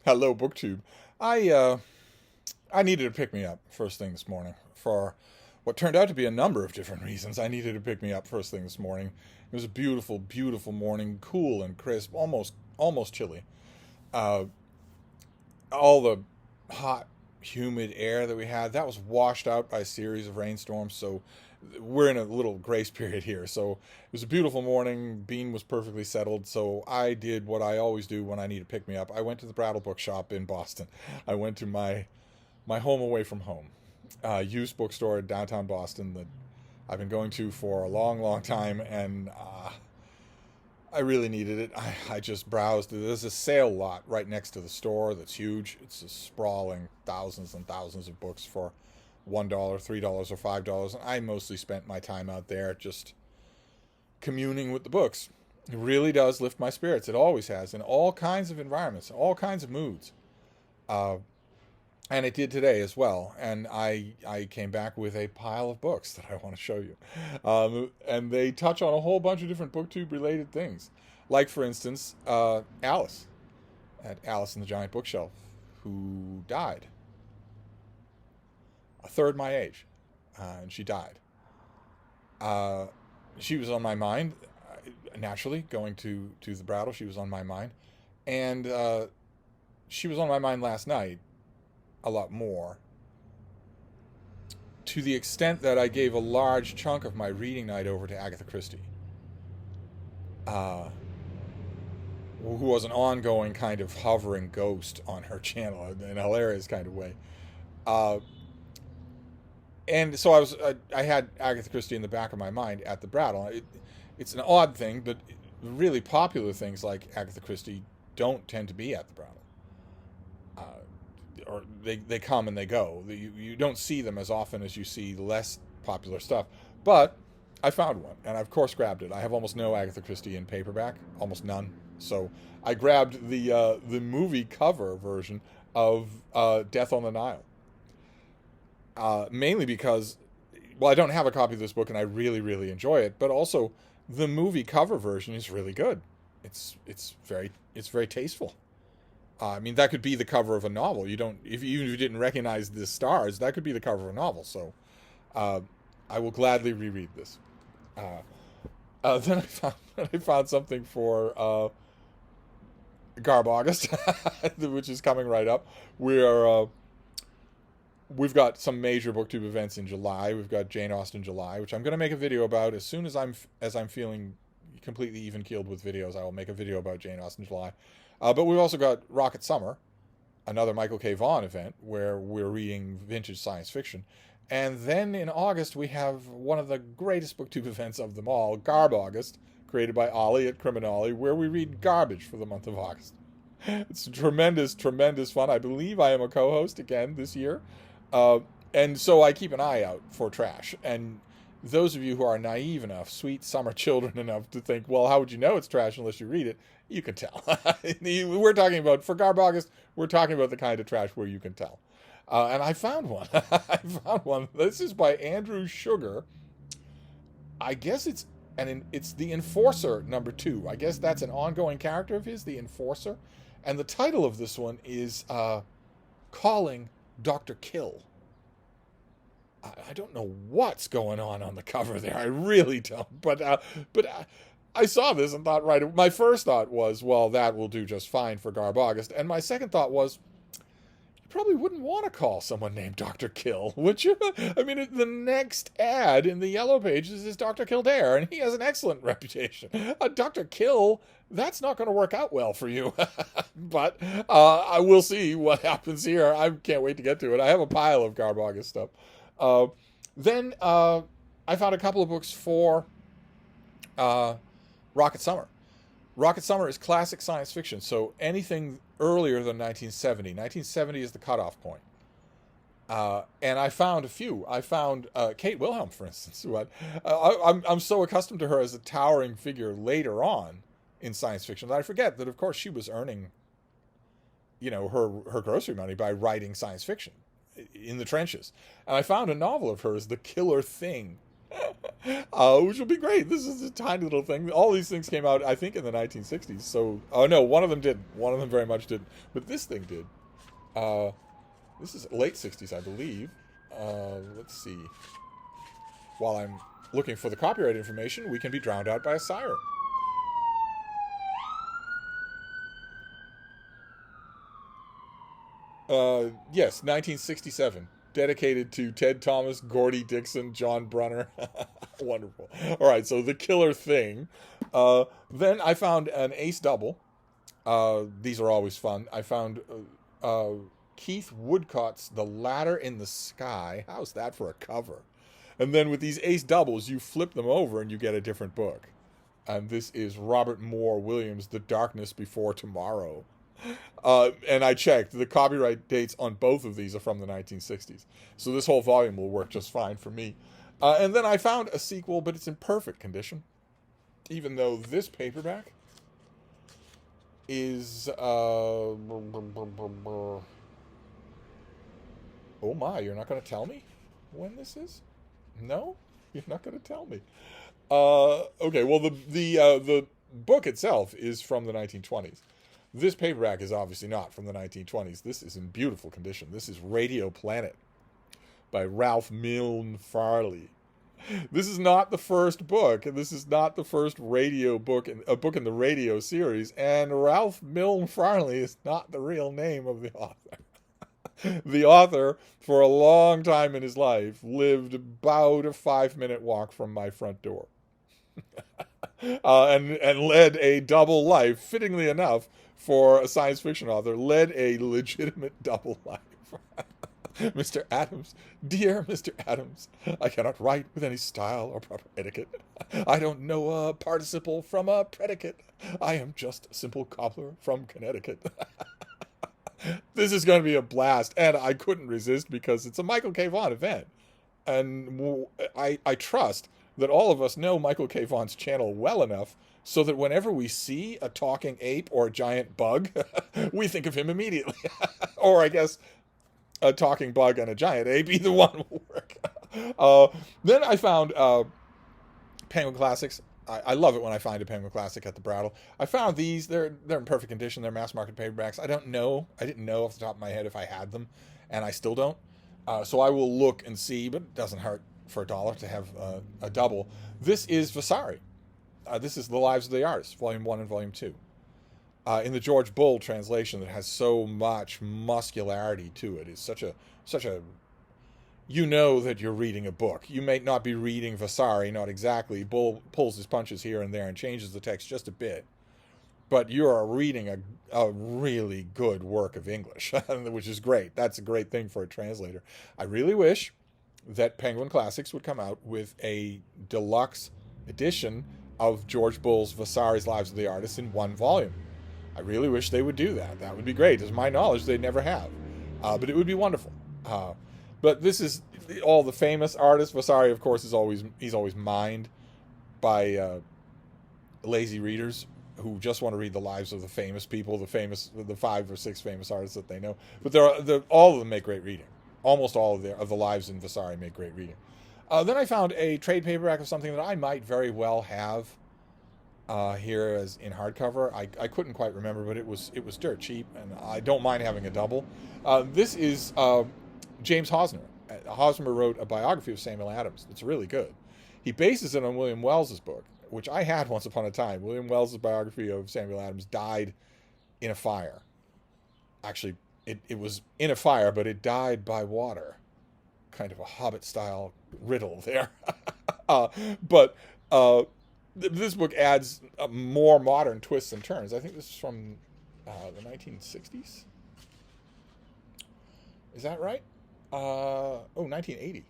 Hello, BookTube. I needed to pick me up first thing this morning for what turned out to be a number of different reasons. I needed to pick me up first thing this morning. It was a beautiful, beautiful morning, cool and crisp, almost chilly. Uh, all the hot, humid air that we had that was washed out by a series of rainstorms. So we're in a little grace period here. So it was a beautiful morning. Bean was perfectly settled. So I did what I always do when I need to pick me up. I went to the Brattle Bookshop in Boston. I went to my home away from home, used bookstore in downtown Boston that I've been going to for a long, long time, and I really needed it. I just browsed. There's a sale lot right next to the store that's huge. It's a sprawling thousands and thousands of books for $1, $3, or $5. And I mostly spent my time out there just communing with the books. It really does lift my spirits. It always has in all kinds of environments, all kinds of moods. Uh, and it did today as well. And I came back with a pile of books that I want to show you. And they touch on a whole bunch of different BookTube related things. Like, for instance, Alice at Alice in the Giant Bookshelf, who died. A third my age. And she died. She was on my mind, naturally, going to the Brattle. She was on my mind. And she was on my mind last night a lot more, to the extent that I gave a large chunk of my reading night over to Agatha Christie, uh, who was an ongoing kind of hovering ghost on her channel in a hilarious kind of way. Uh, and so I had Agatha Christie in the back of my mind at the Brattle. It's an odd thing, but really popular things like Agatha Christie don't tend to be at the Brattle. Or they come and they go. You don't see them as often as you see less popular stuff. But I found one, and I of course grabbed it. I have almost no Agatha Christie in paperback, almost none. So I grabbed the movie cover version of Death on the Nile. Mainly because, well, I don't have a copy of this book, and I really, really enjoy it. But also, the movie cover version is really good. It's very tasteful. I mean, that could be the cover of a novel. You don't, if you didn't recognize the stars, that could be the cover of a novel. So, I will gladly reread this. Then I found something for Garb August, which is coming right up. We've got some major BookTube events in July. We've got Jane Austen July, which I'm going to make a video about as soon as I'm feeling completely even keeled with videos. I will make a video about Jane Austen July. But we've also got Rocket Summer, another Michael K. Vaughan event where we're reading vintage science fiction. And then in August, we have one of the greatest BookTube events of them all, Garb August, created by Ollie at Criminale, where we read garbage for the month of August. It's tremendous, tremendous fun. I believe I am a co-host again this year. And so I keep an eye out for trash. And those of you who are naive enough, sweet summer children enough to think, well, how would you know it's trash unless you read it? You can tell. We're talking about, for Garb August, we're talking about the kind of trash where you can tell. And I found one. I found one. This is by Andrew Sugar. I guess it's The Enforcer #2. I guess that's an ongoing character of his, The Enforcer. And the title of this one is Calling Dr. Kill. I don't know what's going on the cover there. I really don't. But I saw this and thought, right, my first thought was, well, that will do just fine for Garb August. And my second thought was, you probably wouldn't want to call someone named Dr. Kill, would you? I mean, the next ad in the Yellow Pages is Dr. Kildare, and he has an excellent reputation. Dr. Kill, that's not going to work out well for you. But I will see what happens here. I can't wait to get to it. I have a pile of Garb August stuff. Then I found a couple of books for Rocket Summer. Rocket Summer is classic science fiction, so anything earlier than 1970. 1970 is the cutoff point. And I found a few. I found Kate Wilhelm, for instance. I'm so accustomed to her as a towering figure later on in science fiction that I forget that, of course, she was earning, her grocery money by writing science fiction in the trenches. And I found a novel of hers, The Killer Thing. Which will be great. This is a tiny little thing. All these things came out, I think, in the 1960s. So, oh no, one of them did. One of them very much did. But this thing did. Uh, this is late 60s, I believe. Let's see. While I'm looking for the copyright information, we can be drowned out by a siren. Yes, 1967. Dedicated to Ted Thomas, Gordy Dixon, John Brunner. Wonderful. All right, so The Killer Thing. Then I found an ace double. These are always fun. I found Keith Woodcott's The Ladder in the Sky. How's that for a cover? And then with these ace doubles, you flip them over and you get a different book. And this is Robert Moore Williams' The Darkness Before Tomorrow. And I checked. The copyright dates on both of these are from the 1960s. So this whole volume will work just fine for me. And then I found a sequel, but it's in perfect condition. Even though this paperback is... oh my, you're not going to tell me when this is? No? You're not going to tell me. Okay, well, the book itself is from the 1920s. This paperback is obviously not from the 1920s. This is in beautiful condition. This is Radio Planet by Ralph Milne Farley. This is not the first book, and this is not the first radio book, a book in the radio series, and Ralph Milne Farley is not the real name of the author. The author, for a long time in his life, lived about a 5-minute walk from my front door. And led a double life, fittingly enough, for a science fiction author, led a legitimate double life. Mr. Adams, dear Mr. Adams, I cannot write with any style or proper etiquette. I don't know a participle from a predicate. I am just a simple cobbler from Connecticut. This is going to be a blast, and I couldn't resist because it's a Michael K. Vaughan event. And I trust that all of us know Michael K. Vaughan's channel well enough so that whenever we see a talking ape or a giant bug, we think of him immediately. Or I guess a talking bug and a giant ape, either one will work. Then I found Penguin Classics. I love it when I find a Penguin Classic at the Brattle. I found these. They're in perfect condition. They're mass market paperbacks. I didn't know off the top of my head if I had them, and I still don't. So I will look and see, but it doesn't hurt for $1 to have a double. This is Vasari. This is The Lives of the Artists, Volume 1 and Volume 2. In the George Bull translation that has so much muscularity to it. It's such a you know that you're reading a book. You may not be reading Vasari, not exactly. Bull pulls his punches here and there and changes the text just a bit. But you're reading a really good work of English, which is great. That's a great thing for a translator. I really wish that Penguin Classics would come out with a deluxe edition of George Bull's Vasari's Lives of the Artists in one volume. I really wish they would do that. That would be great. To my knowledge, they never have. But it would be wonderful. But this is all the famous artists. Vasari, of course, he's always mined by lazy readers who just want to read the lives of the famous people, the 5 or 6 famous artists that they know. But all of them make great reading. Almost all of the lives in Vasari make great reading. Then I found a trade paperback of something that I might very well have here as in hardcover. I couldn't quite remember, but it was dirt cheap, and I don't mind having a double. This is James Hosmer. Hosmer wrote a biography of Samuel Adams. It's really good. He bases it on William Wells's book, which I had once upon a time. William Wells's biography of Samuel Adams died in a fire. Actually, it was in a fire, but it died by water. Kind of a Hobbit-style riddle there. But this book adds more modern twists and turns. I think this is from the 1960s. Is that right? 1980.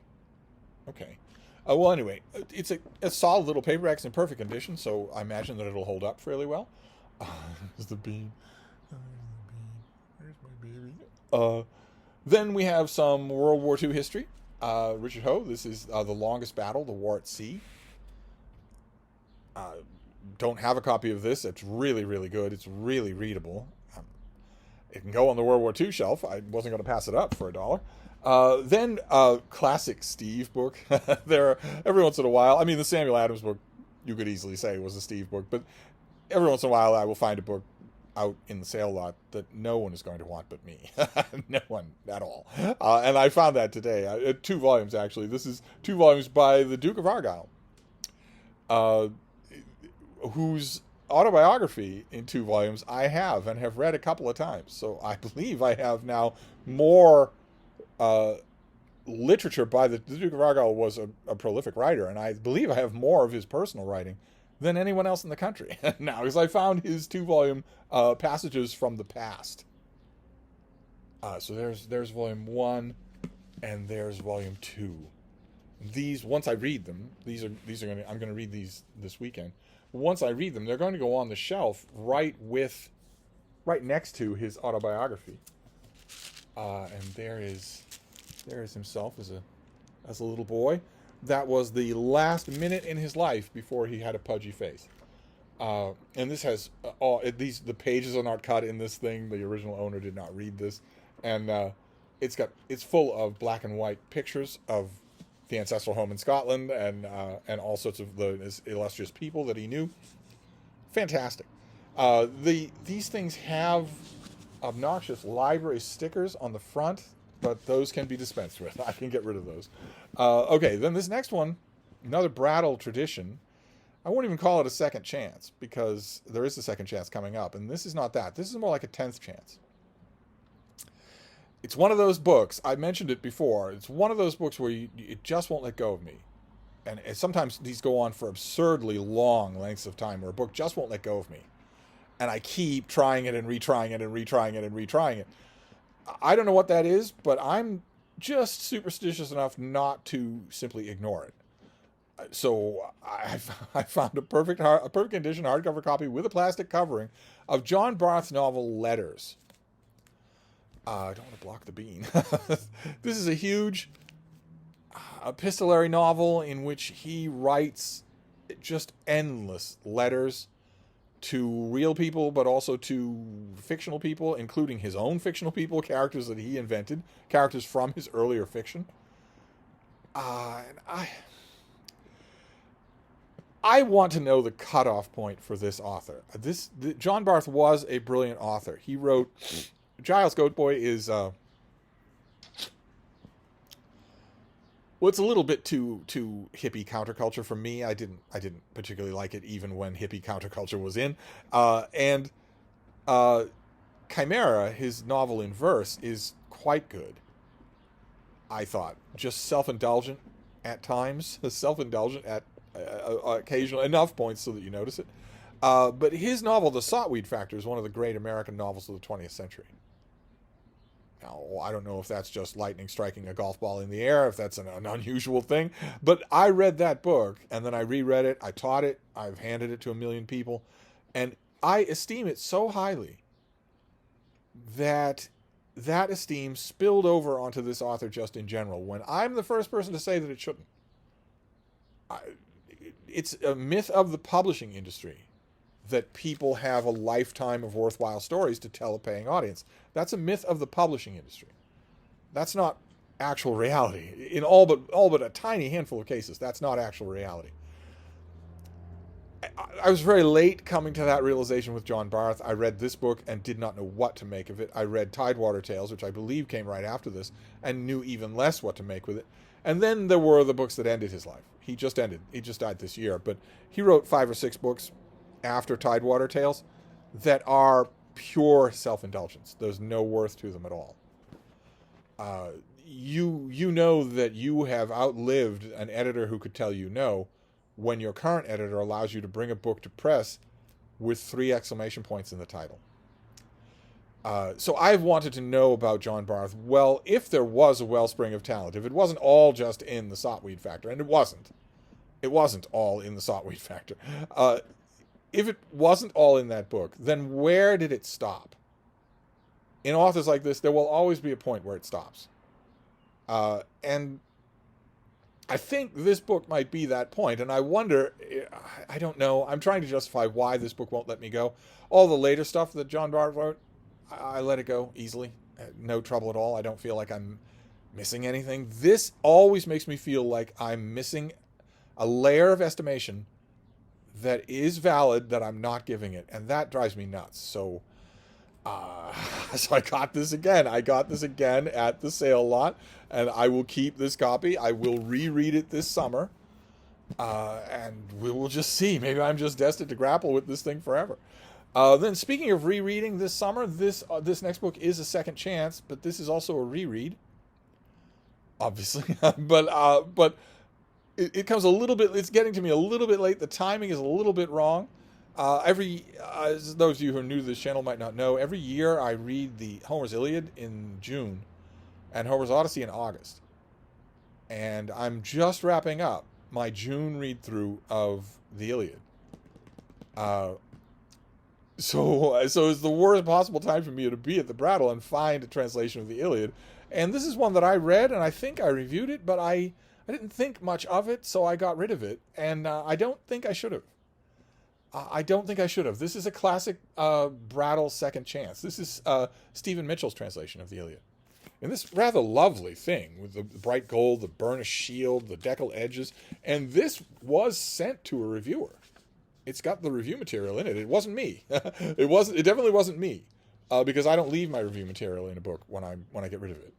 Okay. Well, anyway, it's a solid little paperback. It's in perfect condition, so I imagine that it'll hold up fairly well. There's the bean. There's my baby. Then we have some World War II history. Richard Hoe, this is The Longest Battle, The War at Sea. Don't have a copy of this. It's really, really good. It's really readable. It can go on the World War II shelf. I wasn't going to pass it up for $1. Then classic Steve book. Every once in a while. I mean, the Samuel Adams book, you could easily say was a Steve book, but every once in a while I will find a book out in the sale lot that no one is going to want but me. No one at all. And I found that today. 2 volumes, actually. This is 2 volumes by the Duke of Argyll, whose autobiography in 2 volumes I have and have read a couple of times. So I believe I have now more literature by the Duke of Argyll. Was a prolific writer, and I believe I have more of his personal writing than anyone else in the country now, because I found his 2-volume Passages from the Past. So there's volume 1, and there's volume 2. These, once I read them, I'm gonna read these this weekend. Once I read them, they're going to go on the shelf right next to his autobiography. And there is himself as a little boy. That was the last minute in his life before he had a pudgy face. And this has the pages are not cut in this thing. The original owner did not read this, and it's full of black and white pictures of the ancestral home in Scotland and all sorts of the illustrious people that he knew. Fantastic. These things have obnoxious library stickers on the front, but those can be dispensed with. I can get rid of those. Okay, then this next one, another Brattle tradition. I won't even call it a second chance, because there is a second chance coming up, and this is not that. This is more like a 10th chance. It's one of those books, I mentioned it before, it's one of those books where it just won't let go of me. And sometimes these go on for absurdly long lengths of time, where a book just won't let go of me. And I keep trying it and retrying it and retrying it and retrying it. I don't know what that is, but I'm just superstitious enough not to simply ignore it. So I found a perfect condition hardcover copy with a plastic covering of John Barth's novel Letters. I don't want to block the bean. This is a huge epistolary novel in which he writes just endless letters to real people, but also to fictional people, including his own fictional people, characters that he invented, characters from his earlier fiction. And I want to know the cutoff point for this author. John Barth was a brilliant author. He wrote Giles Goatboy is well, it's a little bit too hippie counterculture for me. I didn't particularly like it even when hippie counterculture was in. And Chimera, his novel in verse, is quite good, I thought. Just self-indulgent at times, self-indulgent at occasional enough points so that you notice it. But his novel, The Saltweed Factor, is one of the great American novels of the 20th century. Now, I don't know if that's just lightning striking a golf ball in the air, if that's an unusual thing, but I read that book, and then I reread it, I taught it, I've handed it to a million people, and I esteem it so highly that esteem spilled over onto this author just in general, when I'm the first person to say that it shouldn't. It's a myth of the publishing industry that people have a lifetime of worthwhile stories to tell a paying audience. That's a myth of the publishing industry. That's not actual reality. In all but a tiny handful of cases, that's not actual reality. I was very late coming to that realization with John Barth. I read this book and did not know what to make of it. I read Tidewater Tales, which I believe came right after this, and knew even less what to make with it. And then there were the books that ended his life. He just died this year, but he wrote 5 or 6 books after Tidewater Tales that are pure self-indulgence. There's no worth to them at all. You know that you have outlived an editor who could tell you no, when your current editor allows you to bring a book to press with 3 exclamation points in the title. So I've wanted to know about John Barth. Well, if there was a wellspring of talent, if it wasn't all just in The Saltweed Factor, and it wasn't all in The Saltweed Factor. If it wasn't all in that book, then where did it stop? In authors like this, there will always be a point where it stops. And I think this book might be that point, and I wonder, I don't know, I'm trying to justify why this book won't let me go. All the later stuff that John Barth wrote, I let it go easily. No trouble at all. I don't feel like I'm missing anything? This always makes me feel like I'm missing a layer of estimation that is valid that I'm not giving it, and that drives me nuts. So, so I got this again. I got this again at the sale lot, and I will keep this copy. I will reread it this summer, and we will just see. Maybe I'm just destined to grapple with this thing forever. Then, speaking of rereading this summer, this next book is a second chance, but this is also a reread, obviously. but it comes a little bit. It's getting to me a little bit late. The timing is a little bit wrong. As those of you who are new to this channel might not know, every year I read the Homer's Iliad in June, and Homer's Odyssey in August, and I'm just wrapping up my June read through of the Iliad. So it's the worst possible time for me to be at the Brattle and find a translation of the Iliad. And this is one that I read, and I think I reviewed it, but I didn't think much of it, so I got rid of it. And I don't think I should have. I don't think I should have. This is a classic Brattle second chance. This is Stephen Mitchell's translation of the Iliad. And this rather lovely thing with the bright gold, the burnished shield, the deckled edges. And this was sent to a reviewer. It's got the review material in it. It wasn't me. It definitely wasn't me, because I don't leave my review material in a book when I get rid of it.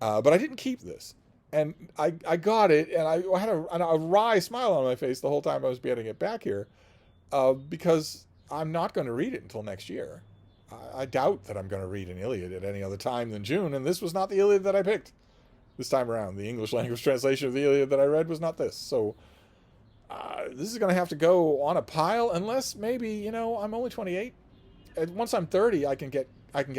But I didn't keep this, and I got it, and I had a wry smile on my face the whole time I was getting it back here, because I'm not going to read it until next year. I doubt that I'm going to read an Iliad at any other time than June, and this was not the Iliad that I picked this time around. The English language translation of the Iliad that I read was not this, so. This is going to have to go on a pile, unless maybe, I'm only 28. And once I'm 30, I can get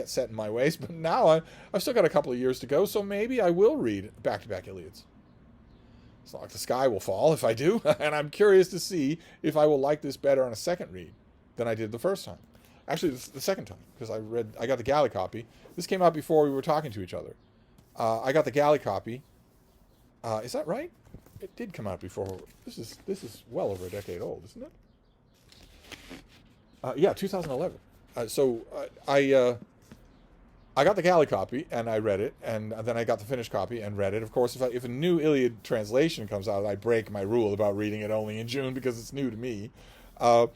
set in my ways. But now I've still got a couple of years to go, so maybe I will read back-to-back Iliads. It's not like the sky will fall if I do, and I'm curious to see if I will like this better on a second read than I did the first time. Actually, the second time, because I got the galley copy. This came out before we were talking to each other. I got the galley copy. Is that right? It did come out before. This is well over a decade old, isn't it? Yeah, 2011. I got the galley copy and I read it, and then I got the finished copy and read it. Of course, if a new Iliad translation comes out, I break my rule about reading it only in June because it's new to me. But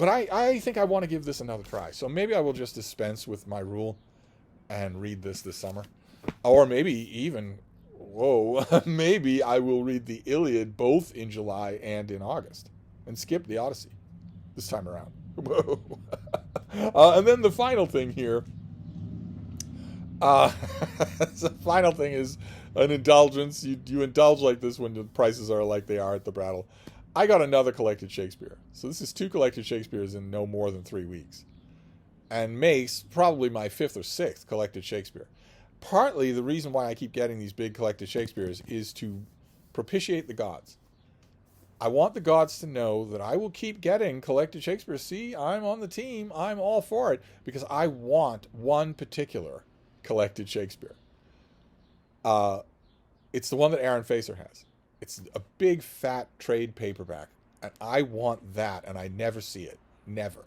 I think I want to give this another try. So maybe I will just dispense with my rule and read this summer, or maybe even. Maybe I will read the Iliad both in July and in August and skip the Odyssey this time around. Whoa. And then the final thing here. The final thing is an indulgence. You indulge like this when the prices are like they are at the Brattle. I got another collected Shakespeare. So this is 2 collected Shakespeares in no more than 3 weeks. And makes probably my 5th or 6th collected Shakespeare. Partly the reason why I keep getting these big collected Shakespeares is to propitiate the gods. I want the gods to know that I will keep getting collected Shakespeare. See, I'm on the team. I'm all for it because I want one particular collected Shakespeare. It's the one that Aaron Facer has. It's a big, fat trade paperback, and I want that, and I never see it. Never.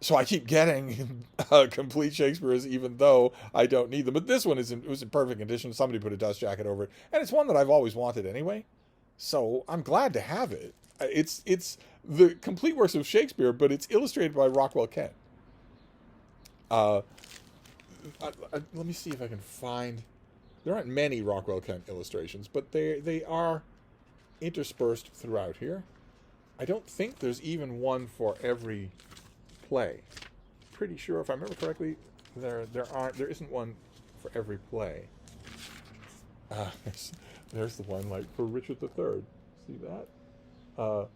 So I keep getting complete Shakespeares, even though I don't need them. But this one was in perfect condition. Somebody put a dust jacket over it, and it's one that I've always wanted anyway. So I'm glad to have it. It's the complete works of Shakespeare, but it's illustrated by Rockwell Kent. Let me see if I can find. There aren't many Rockwell Kent illustrations, but they are interspersed throughout here. I don't think there's even one for every play. Pretty sure, if I remember correctly, there isn't one for every play. There's the one like for Richard III. See that?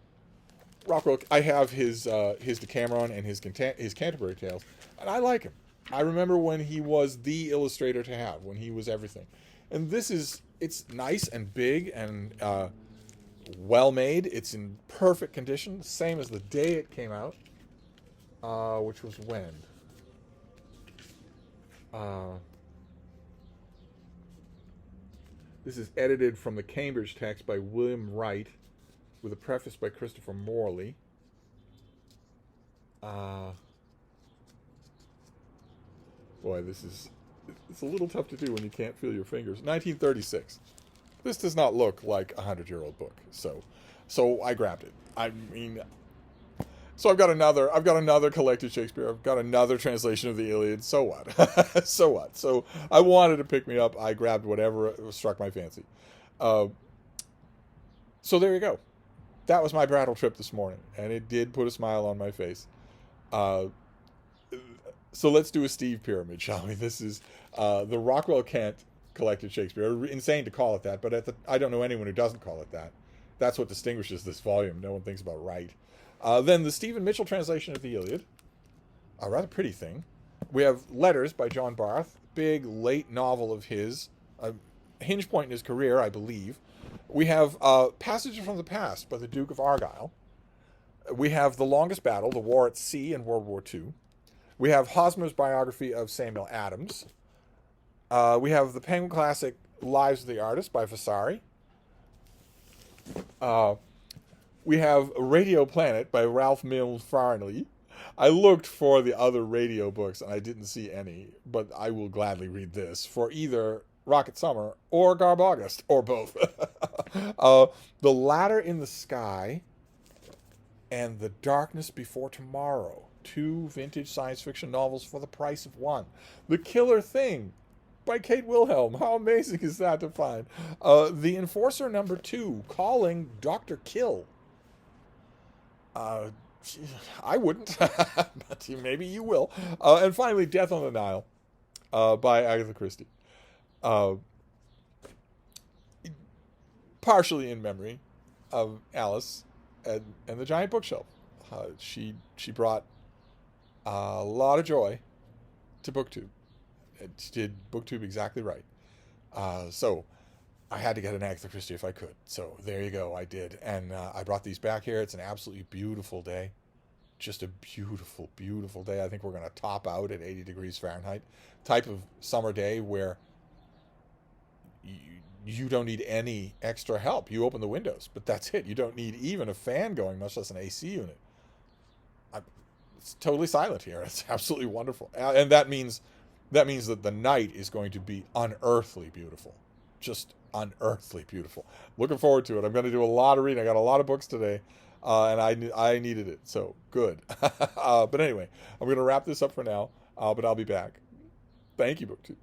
Rockwell. I have his Decameron and his Canterbury Tales, and I like him. I remember when he was the illustrator to have, when he was everything. And it's nice and big and well made. It's in perfect condition, same as the day it came out. Which was when? This is edited from the Cambridge text by William Wright, with a preface by Christopher Morley. Boy, this is It's a little tough to do when you can't feel your fingers. 1936. This does not look like a 100-year-old book. So I grabbed it. I mean, so I've got another collected Shakespeare. I've got another translation of the Iliad. So what? So what? So I wanted to pick me up. I grabbed whatever struck my fancy. So there you go. That was my Brattle trip this morning, and it did put a smile on my face. So let's do a Steve pyramid, shall we? This is the Rockwell Kent collected Shakespeare. Insane to call it that, but I don't know anyone who doesn't call it that. That's what distinguishes this volume. No one thinks about right. Then the Stephen Mitchell translation of the Iliad, a rather pretty thing. We have Letters by John Barth, big late novel of his, a hinge point in his career, I believe. We have Passages from the Past by the Duke of Argyll. We have The Longest Battle, The War at Sea in World War II. We have Hosmer's biography of Samuel Adams. We have the Penguin Classic Lives of the Artists by Vasari. We have Radio Planet by Ralph Milne Farnley. I looked for the other radio books and I didn't see any, but I will gladly read this for either Rocket Summer or Garb August, or both. The Ladder in the Sky and The Darkness Before Tomorrow. 2 vintage science fiction novels for the price of one. The Killer Thing by Kate Wilhelm. How amazing is that to find? The Enforcer number 2, Calling Dr. Kill. I wouldn't, but maybe you will. And finally, Death on the Nile by Agatha Christie. Partially in memory of Alice and the Giant Bookshelf. She brought a lot of joy to BookTube. She did BookTube exactly right. So I had to get an Agatha Christie if I could. So there you go, I did. And I brought these back here. It's an absolutely beautiful day. Just a beautiful, beautiful day. I think we're going to top out at 80 degrees Fahrenheit. Type of summer day where you don't need any extra help. You open the windows, but that's it. You don't need even a fan going, much less an AC unit. It's totally silent here. It's absolutely wonderful. And that means that the night is going to be unearthly beautiful. Just unearthly beautiful. Looking forward to it. I'm going to do a lot of reading. I got a lot of books today, and I needed it. So good. But anyway, I'm going to wrap this up for now, but I'll be back. Thank you, BookTube.